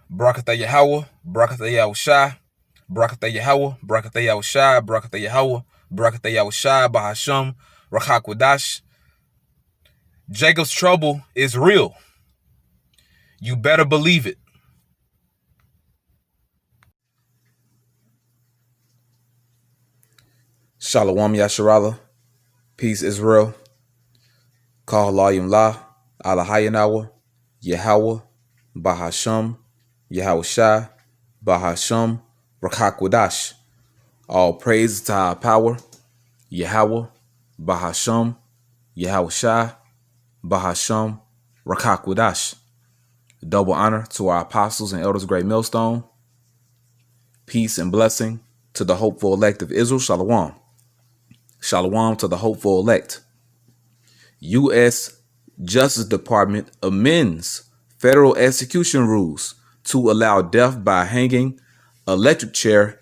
Barakatha YAHAWAH, Barakatha YAHAWASHI, Barakatha YAHAWAH, Barakatha YAHAWASHI, Barakatha YAHAWAH, Barakatha YAHAWASHI, Bahasham, Rachakwadash. Jacob's trouble is real. You better believe it. Shalawam Yasharala, peace Israel, halalyam la, YAHAWAH YAHAWAH, Bahasham, Yahawashi, Bahasham, Rachakwadash. All praise to our power, Yahweh, Bahasham, Yahawashi, Bahasham, Rachakwadash. Double honor to our apostles and elders of Great Millstone. Peace and blessing to the hopeful elect of Israel. Shalawam. Shalawam to the hopeful elect. U.S. Justice Department amends federal execution rules to allow death by hanging, electric chair,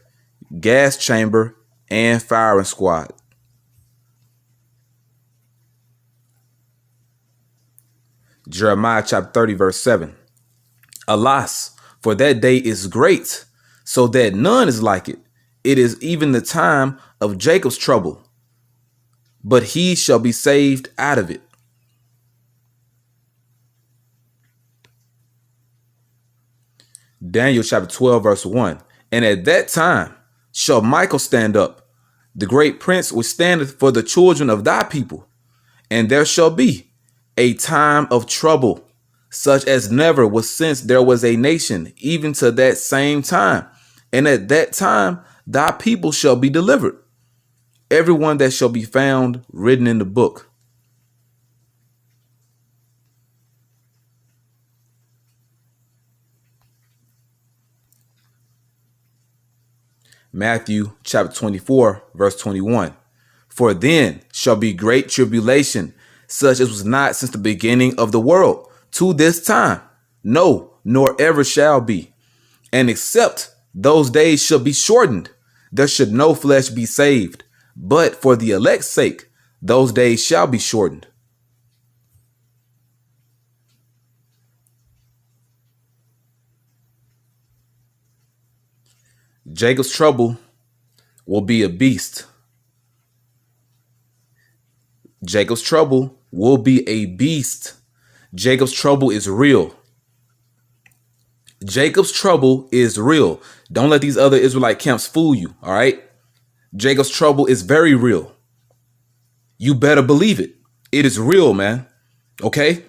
gas chamber, and firing squad. Jeremiah chapter 30, verse 7. Alas, for that day is great, so that none is like it. It is even the time of Jacob's trouble, but he shall be saved out of it. Daniel chapter 12, verse 1. And at that time shall Michael stand up, the great prince which standeth for the children of thy people. And there shall be a time of trouble, such as never was since there was a nation, even to that same time. And at that time thy people shall be delivered, everyone that shall be found written in the book. Matthew chapter 24, verse 21. For then shall be great tribulation, such as was not since the beginning of the world to this time, no, nor ever shall be. And except those days shall be shortened, there should no flesh be saved. But for the elect's sake, those days shall be shortened. Jacob's trouble will be a beast. Jacob's trouble will be a beast. Jacob's trouble is real. Jacob's trouble is real. Don't let these other Israelite camps fool you, all right? Jacob's trouble is very real. You better believe it. It is real, man. Okay?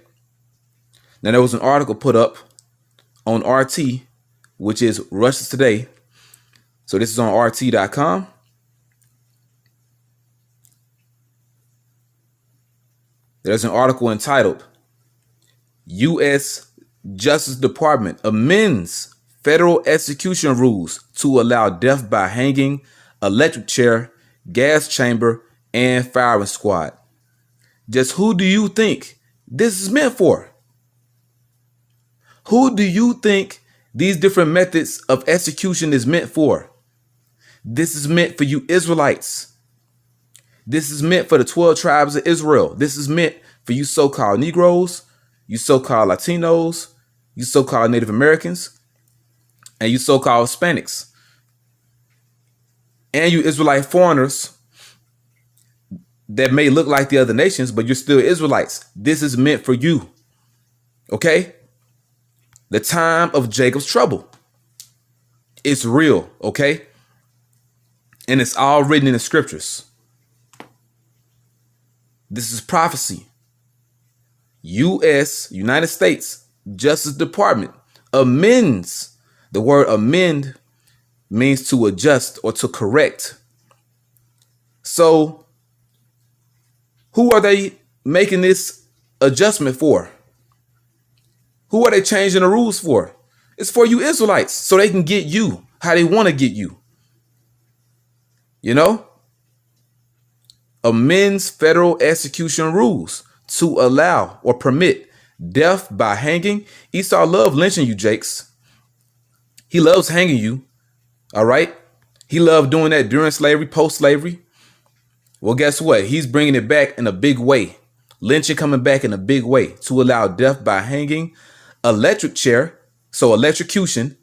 Now, there was an article put up on RT, which is Russia's Today. So this is on RT.com. There's an article entitled, U.S. Justice Department amends federal execution rules to allow death by hanging, electric chair, gas chamber, and firing squad. Just who do you think this is meant for? Who do you think these different methods of execution is meant for? This is meant for you Israelites. This is meant for the 12 tribes of Israel. This is meant for you so-called Negroes, you so-called Latinos, you so-called Native Americans, and you so-called Hispanics, and you Israelite foreigners that may look like the other nations, but you're still Israelites. This is meant for you. Okay? The time of Jacob's trouble. It's real, okay? And it's all written in the scriptures. This is prophecy. U.S., United States Justice Department amends. The word amend means to adjust or to correct. So, who are they making this adjustment for? Who are they changing the rules for? It's for you Israelites, so they can get you how they want to get you. You know? Amends federal execution rules to allow or permit death by hanging. Esau loved lynching you, Jakes. He loves hanging you. All right? He loved doing that during slavery, post-slavery. Well, guess what? He's bringing it back in a big way. Lynching coming back in a big way to allow death by hanging, electric chair, So electrocution,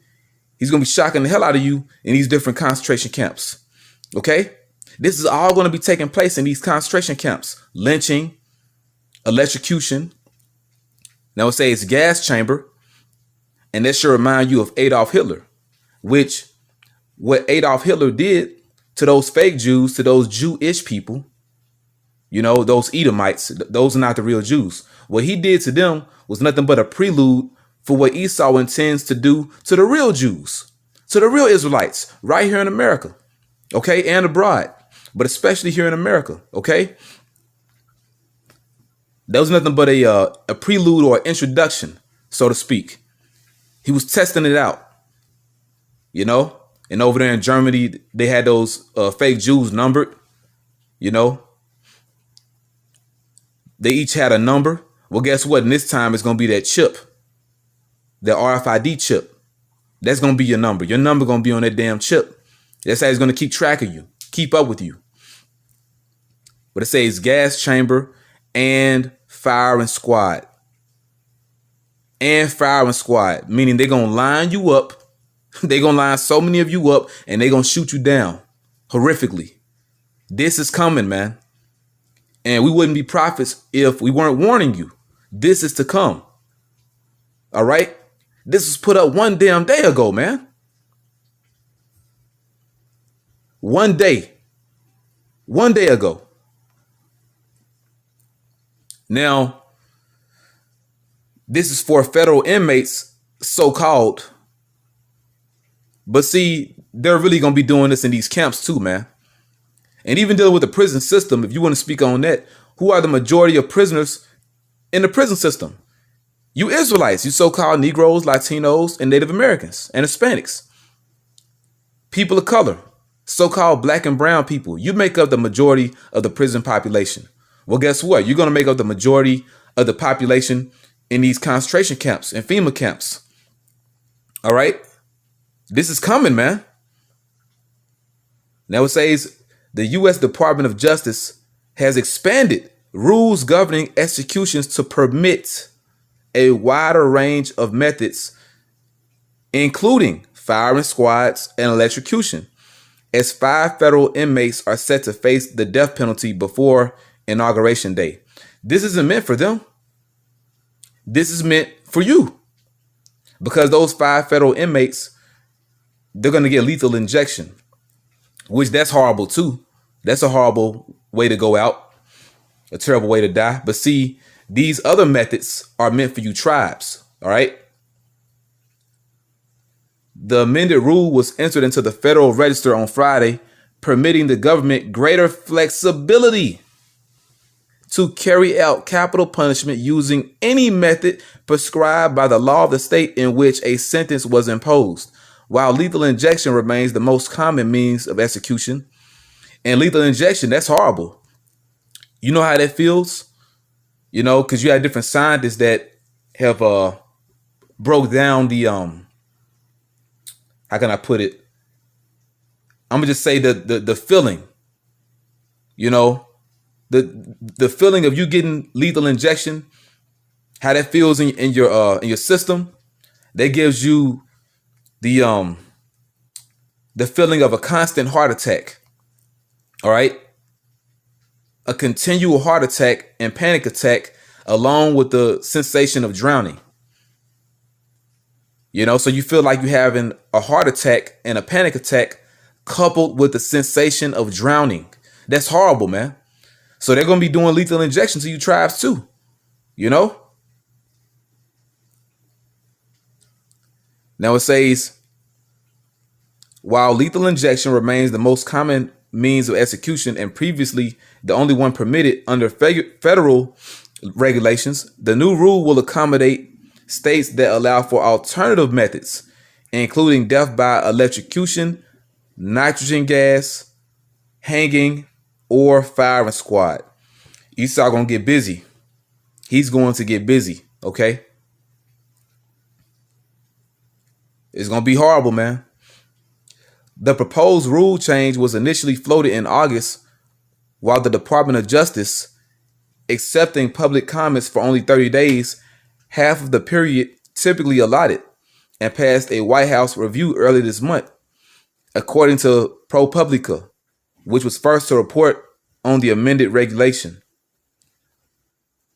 he's going to be shocking the hell out of you in these different concentration camps. Okay? This is all going to be taking place in these concentration camps. Lynching, electrocution. Now it says gas chamber. And that should remind you of Adolf Hitler, which what Adolf Hitler did to those fake Jews, to those Jewish people, you know, those Edomites, those are not the real Jews. What he did to them was nothing but a prelude for what Esau intends to do to the real Jews, to the real Israelites right here in America, okay, and abroad, but especially here in America, okay? That was nothing but a prelude or introduction, so to speak. He was testing it out, you know, and over there in Germany, they had those fake Jews numbered, you know. They each had a number. Well, guess what? And this time it's going to be that chip, the RFID chip. That's going to be your number. Your number going to be on that damn chip. That's how it's going to keep track of you, keep up with you. But it says gas chamber and firing squad. And firing squad, meaning they're going to line you up. They're going to line so many of you up and they're going to shoot you down horrifically. This is coming, man. And we wouldn't be prophets if we weren't warning you. This is to come. All right. This was put up one damn day ago, man. One day ago. Now, this is for federal inmates, so-called. But see, they're really going to be doing this in these camps too, man. And even dealing with the prison system, if you want to speak on that, who are the majority of prisoners in the prison system? You Israelites, you so-called Negroes, Latinos, and Native Americans, and Hispanics. People of color, so-called black and brown people. You make up the majority of the prison population. Well, guess what? You're going to make up the majority of the population in these concentration camps and FEMA camps. All right. This is coming, man. Now it says the U.S. Department of Justice has expanded rules governing executions to permit a wider range of methods, including firing squads and electrocution, as 5 federal inmates are set to face the death penalty before Inauguration Day. This isn't meant for them. This is meant for you, because those 5 federal inmates, they're going to get lethal injection, which that's horrible too. That's a horrible way to go out, a terrible way to die. But see, these other methods are meant for you tribes. All right. The amended rule was entered into the Federal Register on Friday, permitting the government greater flexibility to carry out capital punishment using any method prescribed by the law of the state in which a sentence was imposed, while lethal injection remains the most common means of execution. And lethal injection, that's horrible. You know how that feels? You know, because you had different scientists that have broke down the, how can I put it? I'm going to just say the feeling, you know, the feeling of you getting lethal injection, how that feels in your system. That gives you the feeling of a constant heart attack. All right. A continual heart attack and panic attack, along with the sensation of drowning. You know, so you feel like you're having a heart attack and a panic attack coupled with the sensation of drowning. That's horrible, man. So they're going to be doing lethal injection to you tribes too, you know? Now it says, while lethal injection remains the most common means of execution and previously the only one permitted under federal regulations, the new rule will accommodate states that allow for alternative methods, including death by electrocution, nitrogen gas, hanging, or firing squad. Esau gonna get busy. He's going to get busy, okay? It's gonna be horrible, man. The proposed rule change was initially floated in August, while the Department of Justice, accepting public comments for only 30 days, half of the period typically allotted, and passed a White House review early this month, according to ProPublica, which was first to report on the amended regulation.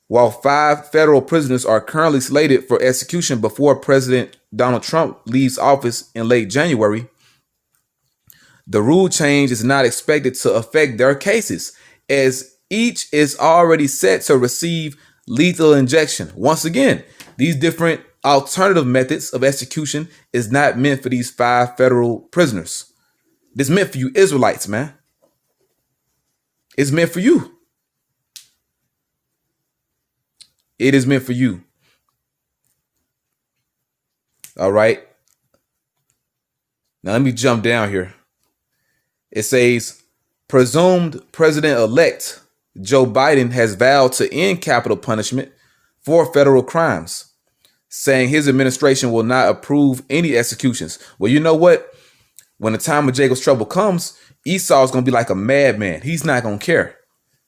While 5 federal prisoners are currently slated for execution before President Donald Trump leaves office in late January, the rule change is not expected to affect their cases, as each is already set to receive lethal injection. Once again, these different alternative methods of execution is not meant for these 5 federal prisoners. This meant for you Israelites, man. It's meant for you. It is meant for you. All right. Now let me jump down here. It says, presumed president-elect Joe Biden has vowed to end capital punishment for federal crimes, saying his administration will not approve any executions. Well, you know what? When the time of Jacob's trouble comes, Esau is going to be like a madman. He's not going to care.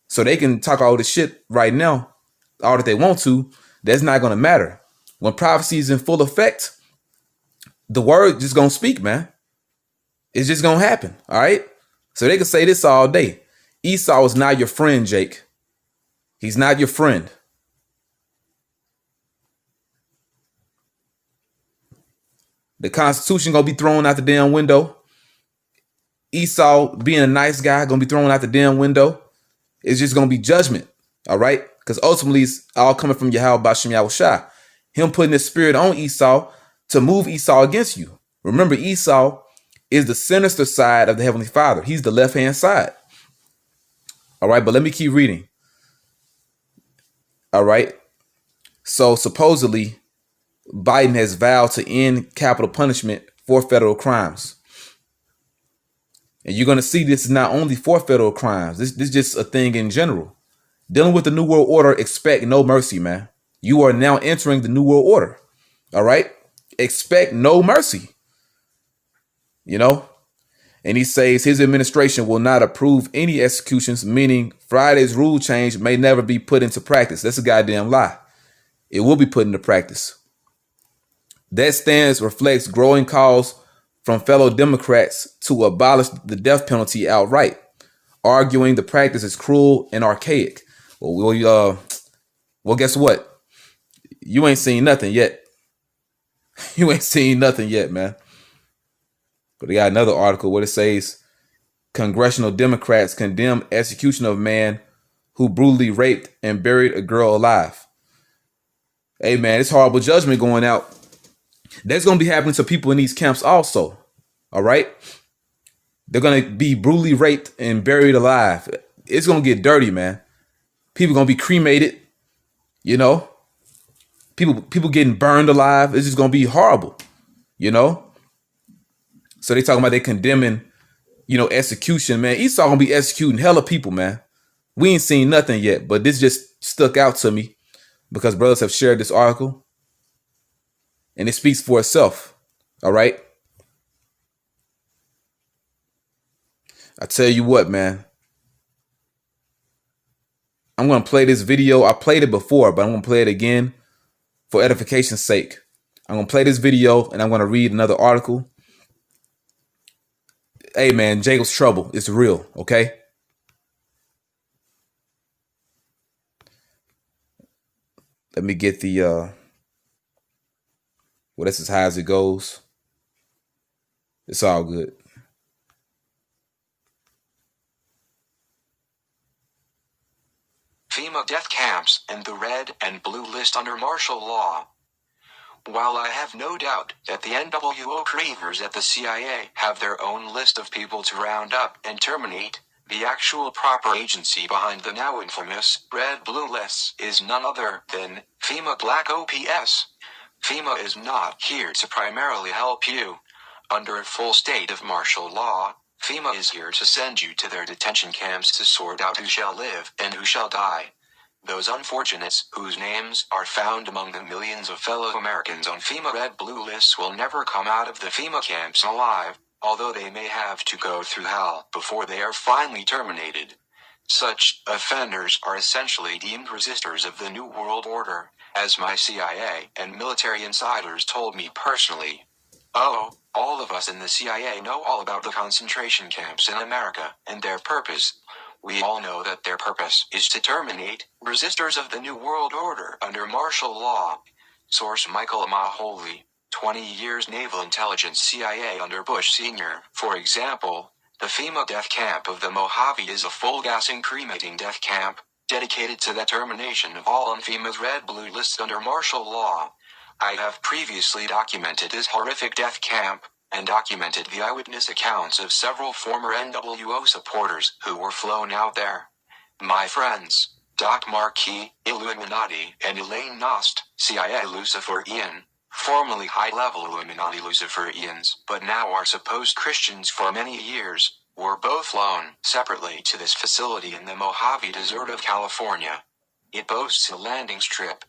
So they can talk all this shit right now, all that they want to. That's not going to matter. When prophecy is in full effect, the word just going to speak, man. It's just going to happen. All right. So they can say this all day. Esau is not your friend, Jake. He's not your friend. The Constitution going to be thrown out the damn window. Esau being a nice guy going to be thrown out the damn window. It's just going to be judgment. All right. Because ultimately it's all coming from YAHAWAH WA YAHAWASHI. Him putting his spirit on Esau to move Esau against you. Remember, Esau is the sinister side of the Heavenly Father. He's the left-hand side. All right, but let me keep reading. All right. So supposedly, Biden has vowed to end capital punishment for federal crimes. And you're going to see this is not only for federal crimes. This is just a thing in general. Dealing with the New World Order, expect no mercy, man. You are now entering the New World Order. All right. Expect no mercy. You know, and he says his administration will not approve any executions, meaning Friday's rule change may never be put into practice. That's a goddamn lie. It will be put into practice. That stance reflects growing calls from fellow Democrats to abolish the death penalty outright, arguing the practice is cruel and archaic. Well, guess what? You ain't seen nothing yet. You ain't seen nothing yet, man. But they got another article where it says congressional Democrats condemn execution of man who brutally raped and buried a girl alive. Hey, man, it's horrible judgment going out. That's going to be happening to people in these camps also. All right. They're going to be brutally raped and buried alive. It's going to get dirty, man. People going to be cremated. You know, people getting burned alive. It's just going to be horrible, you know. So they talking about they condemning, you know, execution, man. Esau gonna be executing hella people, man. We ain't seen nothing yet, but this just stuck out to me because brothers have shared this article and it speaks for itself. All right. I tell you what, man. I'm going to play this video. I played it before, but I'm going to play it again for edification's sake. I'm going to play this video and I'm going to read another article. Hey, man, Jacob's trouble is real, okay? Let me get the, well, that's as high as it goes. It's all good. FEMA death camps and the red and blue list under martial law. While I have no doubt that the NWO at the CIA have their own list of people to round up and terminate, the actual proper agency behind the now infamous red-blue lists is none other than FEMA Black OPS. FEMA is not here to primarily help you. Under a full state of martial law, FEMA is here to send you to their detention camps to sort out who shall live and who shall die. Those unfortunates whose names are found among the millions of fellow Americans on FEMA red-blue lists will never come out of the FEMA camps alive, although they may have to go through hell before they are finally terminated. Such offenders are essentially deemed resistors of the New World Order, as my CIA and military insiders told me personally. Oh, all of us in the CIA know all about the concentration camps in America and their purpose. We all know that their purpose is to terminate resistors of the New World Order under martial law. Source Michael Mahoney, 20 years Naval Intelligence CIA under Bush Sr. For example, the FEMA death camp of the Mojave is a full-gassing cremating death camp, dedicated to the termination of all on FEMA's red-blue lists under martial law. I have previously documented this horrific death camp, and documented the eyewitness accounts of several former NWO supporters who were flown out there. My friends, Doc Marquis, Illuminati, and Elaine Nost, CIA Luciferian, formerly high-level Illuminati Luciferians, but now are supposed Christians for many years, were both flown separately to this facility in the Mojave Desert of California. It boasts a landing strip.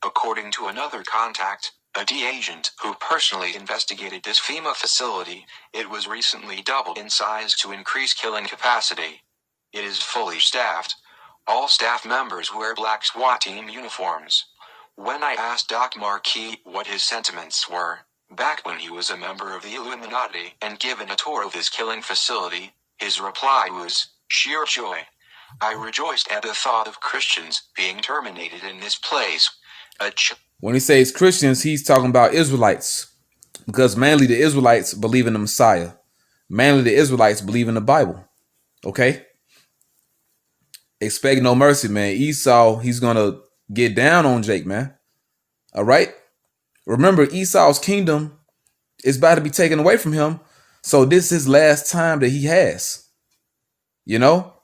According to another contact, a D agent who personally investigated this FEMA facility, it was recently doubled in size to increase killing capacity. It is fully staffed. All staff members wear black SWAT team uniforms. When I asked Doc Marquis what his sentiments were, back when he was a member of the Illuminati and given a tour of his killing facility, his reply was, sheer joy. I rejoiced at the thought of Christians being terminated in this place. When he says Christians, he's talking about Israelites, because mainly the Israelites believe in the Messiah. Mainly the Israelites believe in the Bible. Okay? Expect no mercy, man. Esau, he's going to get down on Jake, man. All right? Remember, Esau's kingdom is about to be taken away from him. So this is his last time that he has. You know?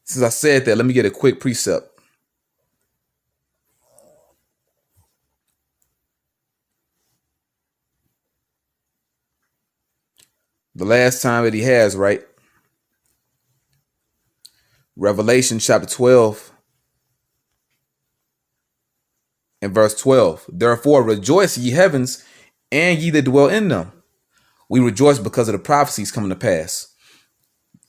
Since I said that, let me get a quick precept. The last time that he has, right? Revelation chapter 12 and verse 12. Therefore rejoice, ye heavens, and ye that dwell in them. We rejoice because of the prophecies coming to pass,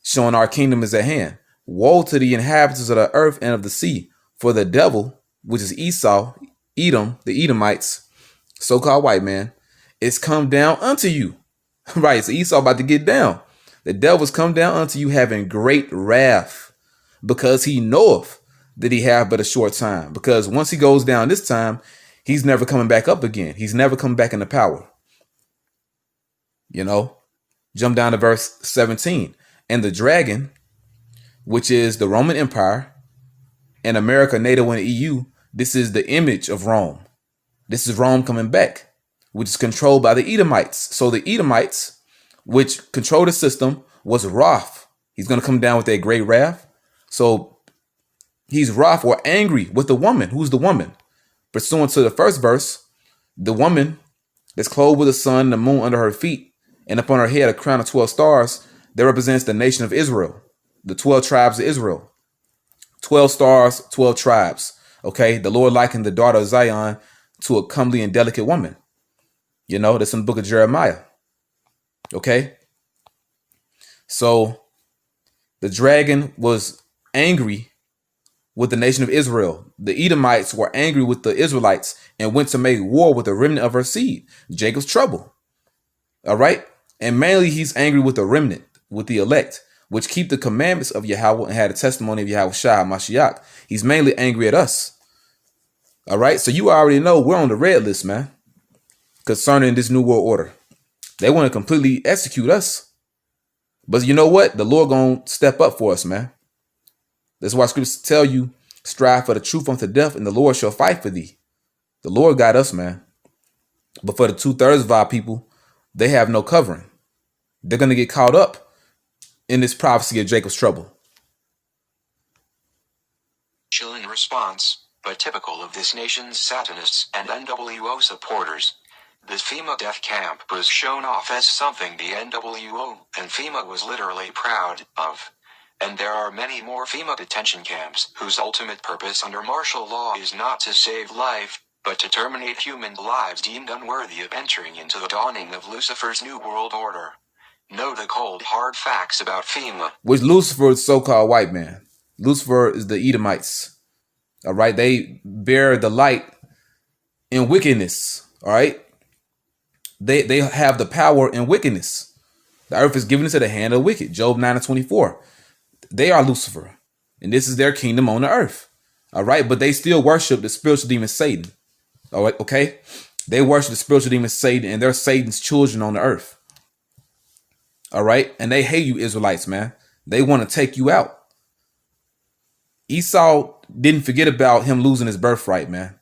showing our kingdom is at hand. Woe to the inhabitants of the earth and of the sea, for the devil, which is Esau, Edom, the Edomites, so-called white man, is come down unto you. Right, so Esau about to get down. The devil's come down unto you having great wrath, because he knoweth that he have but a short time. Because once he goes down this time, he's never coming back up again. He's never coming back into power. You know, jump down to verse 17. And the dragon, which is the Roman Empire, and America, NATO, and EU, this is the image of Rome. This is Rome coming back, which is controlled by the Edomites. So the Edomites, which control the system, was wrath. He's going to come down with that great wrath. So he's wrath or angry with the woman. Who's the woman? Pursuant to the first verse, the woman that's clothed with the sun and the moon under her feet, and upon her head a crown of 12 stars, that represents the nation of Israel, the 12 tribes of Israel. 12 stars, 12 tribes. Okay, the Lord likened the daughter of Zion to a comely and delicate woman. You know, that's in the book of Jeremiah. Okay. So the dragon was angry with the nation of Israel. The Edomites were angry with the Israelites and went to make war with the remnant of her seed. Jacob's trouble. All right. And mainly he's angry with the remnant, with the elect, which keep the commandments of Yahweh and had a testimony of YAHAWAH Mashiach. He's mainly angry at us. All right. So you already know we're on the red list, man, concerning this new world order. They want to completely execute us. But you know what? The Lord gonna step up for us, man. That's why scriptures tell you, strive for the truth unto death, and the Lord shall fight for thee. The Lord got us, man. But for the 2/3 of our people, they have no covering. They're gonna get caught up in this prophecy of Jacob's trouble. Chilling response, but typical of this nation's Satanists and NWO supporters. This FEMA death camp was shown off as something the NWO and FEMA was literally proud of. And there are many more FEMA detention camps whose ultimate purpose under martial law is not to save life, but to terminate human lives deemed unworthy of entering into the dawning of Lucifer's New World Order. Know the cold hard facts about FEMA. Which Lucifer is so-called white man. Lucifer is the Edomites. All right. They bear the light in wickedness. All right. They have the power in wickedness. The earth is given into the hand of the wicked. Job 9:24. They are Lucifer, and this is their kingdom on the earth. All right. But they still worship the spiritual demon Satan. All right. Okay. They worship the spiritual demon Satan, and they're Satan's children on the earth. All right. And they hate you, Israelites, man. They want to take you out. Esau didn't forget about him losing his birthright, man.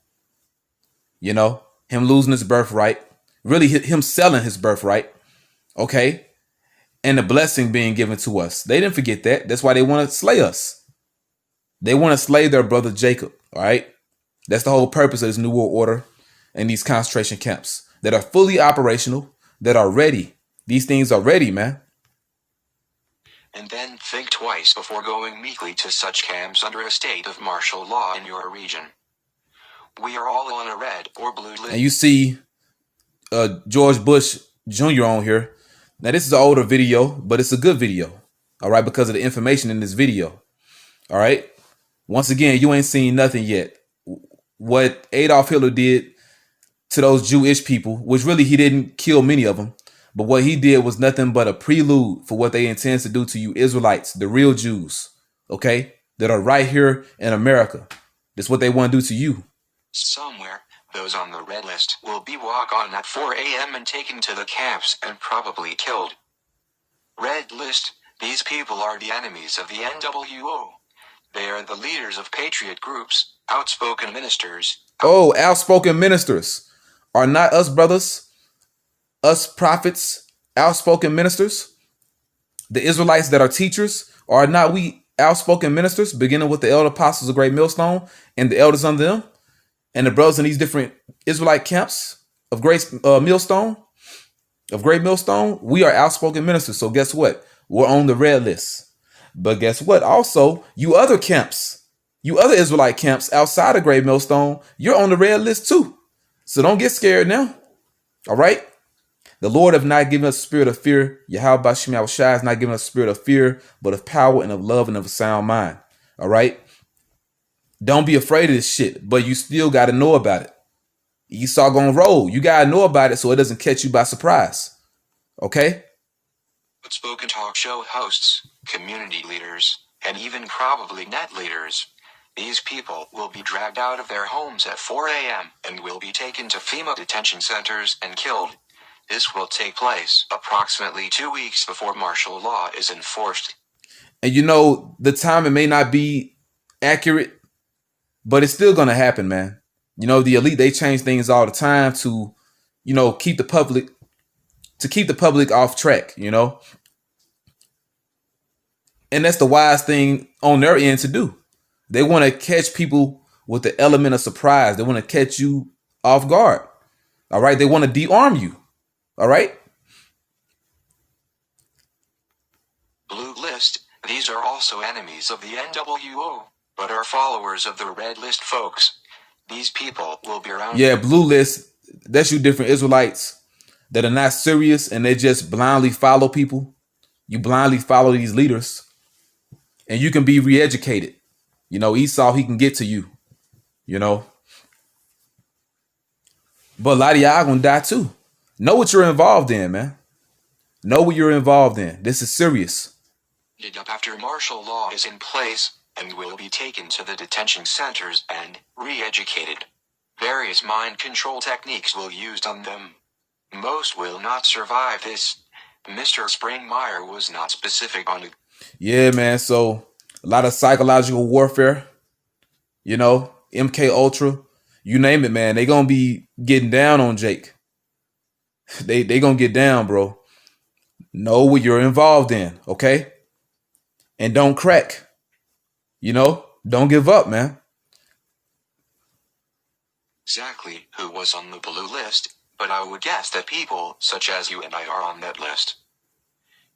You know, him losing his birthright, really him selling his birthright. Okay. And the blessing being given to us. They didn't forget that. That's why they want to slay us. They want to slay their brother Jacob. All right. That's the whole purpose of this New World Order and these concentration camps that are fully operational, that are ready. These things are ready, man. And then think twice before going meekly to such camps under a state of martial law in your region. We are all on a red or blue list. And you see George Bush Jr. on here. Now, this is an older video, but it's a good video. All right, because of the information in this video. All right. Once again, you ain't seen nothing yet. What Adolf Hitler did to those Jewish people, which really he didn't kill many of them, but what he did was nothing but a prelude for what they intend to do to you Israelites, the real Jews, okay, that are right here in America. That's what they want to do to you. Somewhere, those on the red list will be walked on at 4 a.m. and taken to the camps and probably killed. Red list, these people are the enemies of the NWO. They are the leaders of patriot groups, outspoken ministers. Oh, outspoken ministers are not us brothers, us prophets, outspoken ministers. The Israelites that are teachers are not we outspoken ministers, beginning with the elder apostles of Great Millstone and the elders under them, and the brothers in these different Israelite camps of Great Millstone. We are outspoken ministers. So guess what? We're on the red list. But guess what? Also, you other camps, you other Israelite camps outside of Great Millstone, you're on the red list too. So don't get scared now. All right. The Lord have not given us a spirit of fear. YAHAWAH WA has not given us a spirit of fear, but of power and of love and of a sound mind. All right. Don't be afraid of this shit, but you still got to know about it. Esau gonna roll. You got to know about it so it doesn't catch you by surprise. Okay. Outspoken talk show hosts, community leaders, and even probably net leaders. These people will be dragged out of their homes at 4 a.m. and will be taken to FEMA detention centers and killed. This will take place approximately 2 weeks before martial law is enforced. And you know, the timing may not be accurate, but it's still going to happen, man. You know, the elite, they change things all the time to, you know, keep the public off track, you know. And that's the wise thing on their end to do. They want to catch people with the element of surprise. They want to catch you off guard. All right. They want to de-arm you. All right. Blue list. These are also enemies of the NWO, but are followers of the red list folks. These people will be around. Yeah. Blue list. That's you different Israelites that are not serious and they just blindly follow people. You blindly follow these leaders and you can be re-educated. You know, Esau, he can get to you, you know. But a lot of y'all gonna die too. Know what you're involved in, man. Know what you're involved in. This is serious. After martial law is in place and will be taken to the detention centers and re-educated. Various mind control techniques will be used on them. Most will not survive this. Mr. Springmeyer was not specific on it. Yeah, man. So a lot of psychological warfare, you know, MK Ultra, you name it, man. They gonna be getting down on Jake. They gonna get down, bro. Know what you're involved in, okay? And don't crack. You know, don't give up, man. Exactly who was on the blue list, but I would guess that people such as you and I are on that list.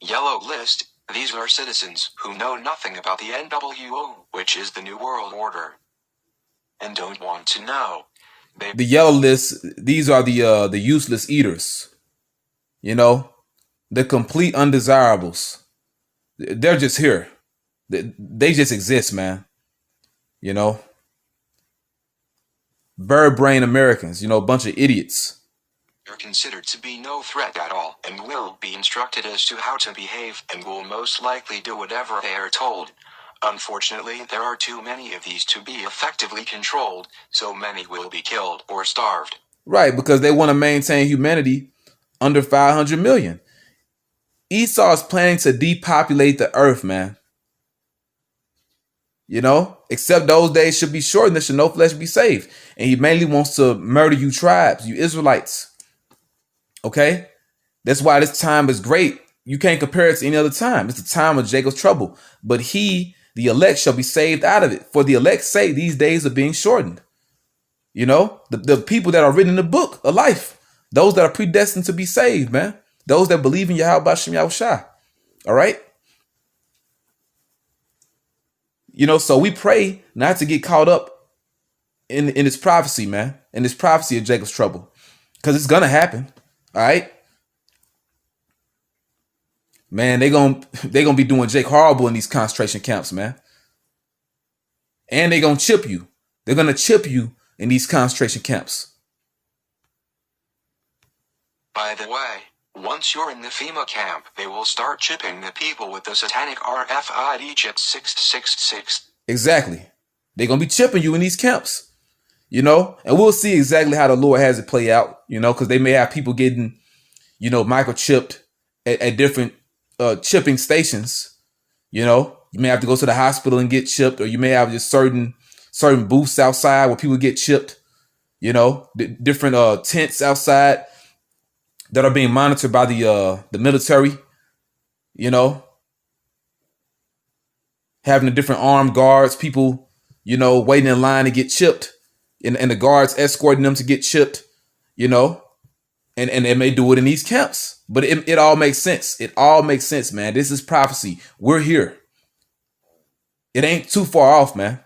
Yellow list. These are citizens who know nothing about the NWO, which is the New World Order, and don't want to know. The yellow list, these are the useless eaters. You know, the complete undesirables. They're just here. They just exist, man. You know, bird brain Americans, you know, a bunch of idiots. are considered to be no threat at all and will be instructed as to how to behave and will most likely do whatever they are told. Unfortunately, there are too many of these to be effectively controlled, so many will be killed or starved. Right, because they want to maintain humanity under 500 million. Esau is planning to depopulate the earth, man. You know, except those days should be shortened, there should no flesh be saved. And he mainly wants to murder you tribes, you Israelites. Okay? That's why this time is great. You can't compare it to any other time. It's the time of Jacob's trouble. But he, the elect, shall be saved out of it. For the elect's sake, these days are being shortened. You know, the people that are written in the book of life, those that are predestined to be saved, man. Those that believe in YAHAWAH. All right? You know, so we pray not to get caught up in this prophecy, man, in this prophecy of Jacob's trouble, because it's gonna happen. All right, man. They're gonna be doing Jake horrible in these concentration camps, man, and they're gonna chip you. They're gonna chip you in these concentration camps. By the way, once you're in the FEMA camp, they will start chipping the people with the satanic RFID Chip 666. Exactly. They're going to be chipping you in these camps, you know, and we'll see exactly how the Lord has it play out, you know, because they may have people getting, you know, microchipped at different chipping stations. You know, you may have to go to the hospital and get chipped, or you may have just certain booths outside where people get chipped, you know, different tents outside that are being monitored by the military, you know, having the different armed guards, people, you know, waiting in line to get chipped, and the guards escorting them to get chipped, you know, and they may do it in these camps. But it all makes sense. It all makes sense, man. This is prophecy. We're here. It ain't too far off, man.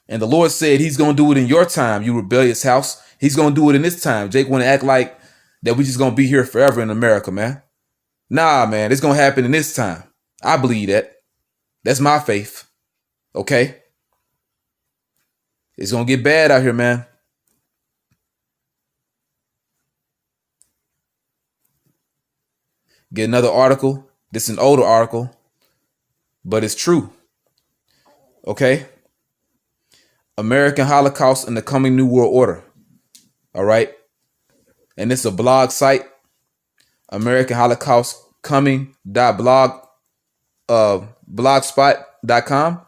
And the Lord said he's going to do it in your time, you rebellious house. He's going to do it in this time. Jake want to act like that we just going to be here forever in America, man. Nah, man, it's going to happen in this time. I believe that. That's my faith. Okay? It's going to get bad out here, man. Get another article. This is an older article, but it's true. Okay? American Holocaust and the Coming New World Order. All right? And it's a blog site, American Holocaust Coming blogspot.com.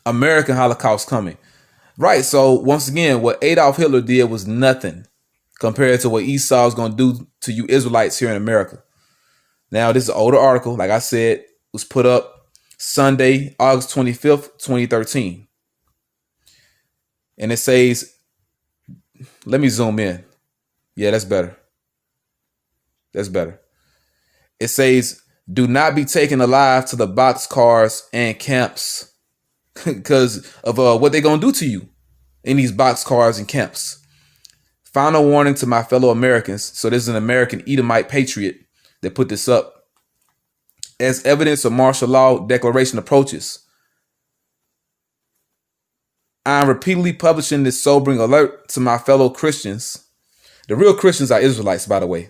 American Holocaust Coming. Right. So once again, what Adolf Hitler did was nothing compared to what Esau is going to do to you Israelites here in America. Now, this is an older article. Like I said, was put up Sunday, August 25th, 2013. And it says, let me zoom in. Yeah, that's better. That's better. It says, do not be taken alive to the boxcars and camps because of what they're going to do to you in these boxcars and camps. Final warning to my fellow Americans. So this is an American Edomite patriot that put this up. As evidence of martial law declaration approaches, I am repeatedly publishing this sobering alert to my fellow Christians. The real Christians are Israelites, by the way,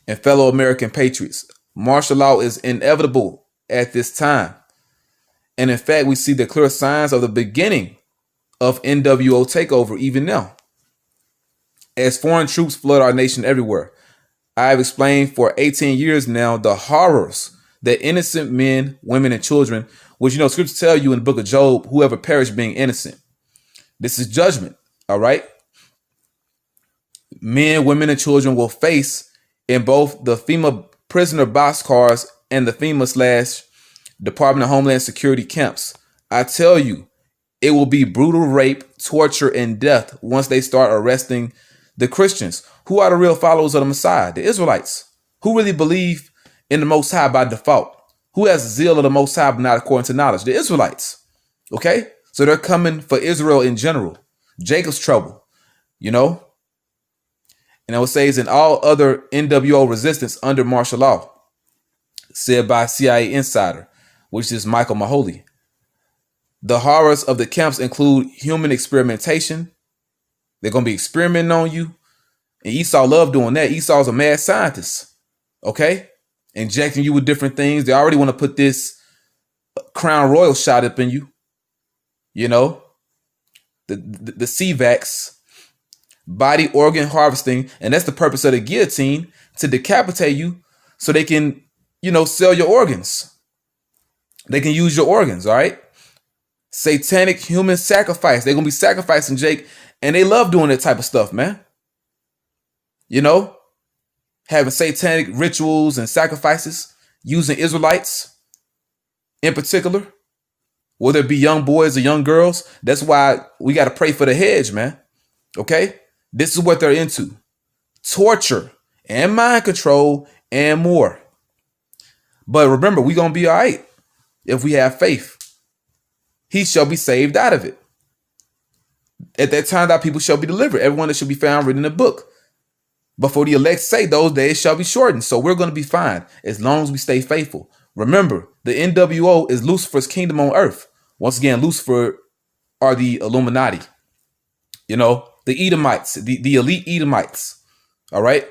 and fellow American patriots. Martial law is inevitable at this time. And in fact, we see the clear signs of the beginning of NWO takeover even now. As foreign troops flood our nation everywhere, I have explained for 18 years now the horrors that innocent men, women, and children, which, you know, scriptures tell you in the book of Job, whoever perished being innocent. This is judgment, all right? Men, women, and children will face in both the FEMA prisoner boxcars and the FEMA/Department of Homeland Security camps. I tell you, it will be brutal rape, torture, and death once they start arresting the Christians. Who are the real followers of the Messiah? The Israelites. Who really believe in the Most High by default? Who has the zeal of the Most High but not according to knowledge? The Israelites. Okay? So they're coming for Israel in general. Jacob's trouble, you know? And it says in all other NWO resistance under martial law, said by CIA insider, which is Michael Mahoney. The horrors of the camps include human experimentation. They're going to be experimenting on you. And Esau loved doing that. Esau's a mad scientist. Okay? Injecting you with different things. They already want to put this Crown Royal shot up in you. You know? The CVAX, body organ harvesting. And that's the purpose of the guillotine, to decapitate you so they can, you know, sell your organs. They can use your organs, all right? Satanic human sacrifice. They're going to be sacrificing Jake, and they love doing that type of stuff, man. You know, having satanic rituals and sacrifices, using Israelites in particular, whether it be young boys or young girls. That's why we got to pray for the hedge, man. Okay? This is what they're into. Torture and mind control and more. But remember, we're going to be all right if we have faith. He shall be saved out of it. At that time, thy people shall be delivered. Everyone that shall be found written in the book. But for the elect say, those days shall be shortened. So we're going to be fine as long as we stay faithful. Remember, the NWO is Lucifer's kingdom on earth. Once again, Lucifer are the Illuminati. You know, the Edomites, the elite Edomites. All right.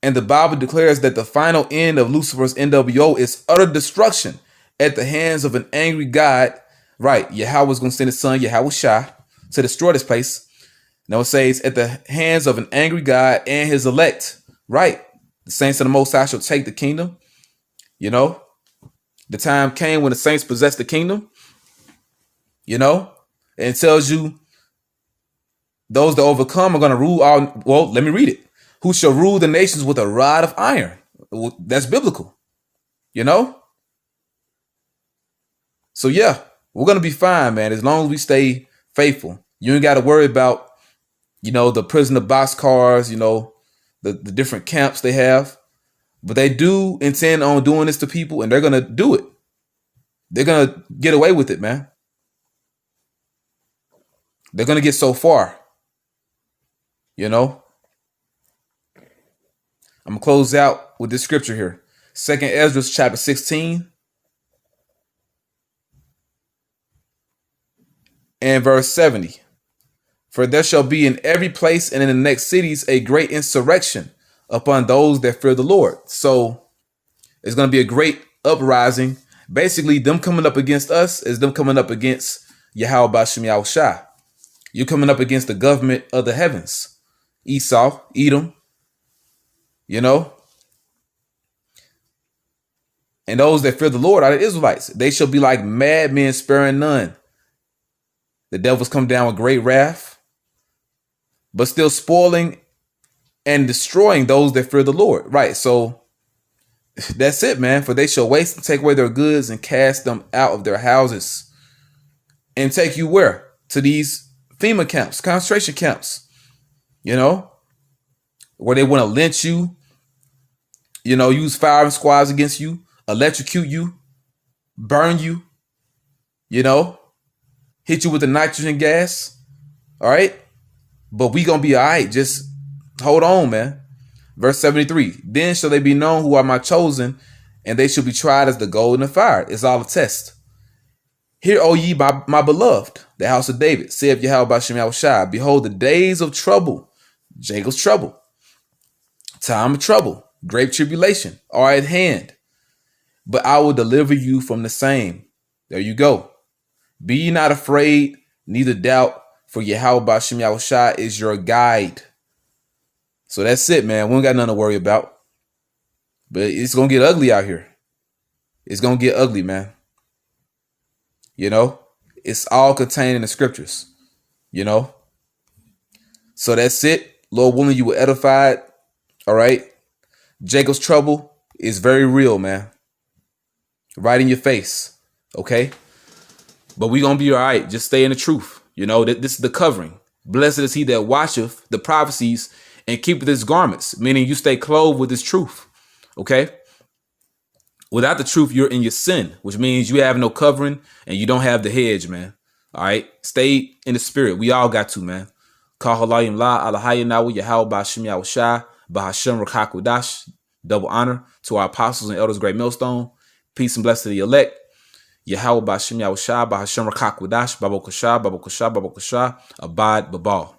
And the Bible declares that the final end of Lucifer's NWO is utter destruction at the hands of an angry God. Right. Yahweh's going to send his son, YAHAWAH, to destroy this place. Now it says, at the hands of an angry God and his elect. Right. The saints of the Most High shall take the kingdom. You know, the time came when the saints possessed the kingdom. You know, and it tells you those that overcome are going to rule all. Well, let me read it. Who shall rule the nations with a rod of iron? Well, that's biblical. You know. So, yeah, we're going to be fine, man, as long as we stay faithful. You ain't got to worry about, you know, the prisoner boxcars, you know, the different camps they have. But they do intend on doing this to people, and they're going to do it. They're going to get away with it, man. They're going to get so far. You know. I'm going to close out with this scripture here. 2nd Ezra chapter 16. And verse 70. For there shall be in every place and in the next cities a great insurrection upon those that fear the Lord. So it's going to be a great uprising. Basically, them coming up against us is them coming up against YAHAWAH. You're coming up against the government of the heavens. Esau, Edom, you know. And those that fear the Lord are the Israelites. They shall be like madmen, sparing none. The devils come down with great wrath, but still spoiling and destroying those that fear the Lord. Right. So that's it, man. For they shall waste and take away their goods and cast them out of their houses and take you where? To these FEMA camps, concentration camps, you know, where they want to lynch you, you know, use firing squads against you, electrocute you, burn you, you know, hit you with the nitrogen gas. All right. But we going to be all right. Just hold on, man. Verse 73. Then shall they be known who are my chosen, and they shall be tried as the gold in the fire. It's all a test. Hear, O ye, my beloved, the house of David, saith YAHAWAH, behold, the days of trouble, Jacob's trouble, time of trouble, great tribulation are at hand. But I will deliver you from the same. There you go. Be ye not afraid, neither doubt, for YAHAWAH is your guide. So that's it, man. We don't got nothing to worry about. But it's going to get ugly out here. It's going to get ugly, man. You know, it's all contained in the scriptures, you know. So that's it. Lord willing, you were edified. All right. Jacob's trouble is very real, man. Right in your face. Okay. But we're going to be all right. Just stay in the truth. You know, this is the covering. Blessed is he that watcheth the prophecies and keepeth his garments, meaning you stay clothed with this truth. Okay. Without the truth, you're in your sin, which means you have no covering and you don't have the hedge, man. All right. Stay in the spirit. We all got to, man. Halalyam wa Yahawashi, bahashem rakhakwadash. Double honor to our apostles and elders, great millstone. Peace and blessing to the elect. YAHAWAH bahashem rakhakwadash. Babokasha. Abad babal.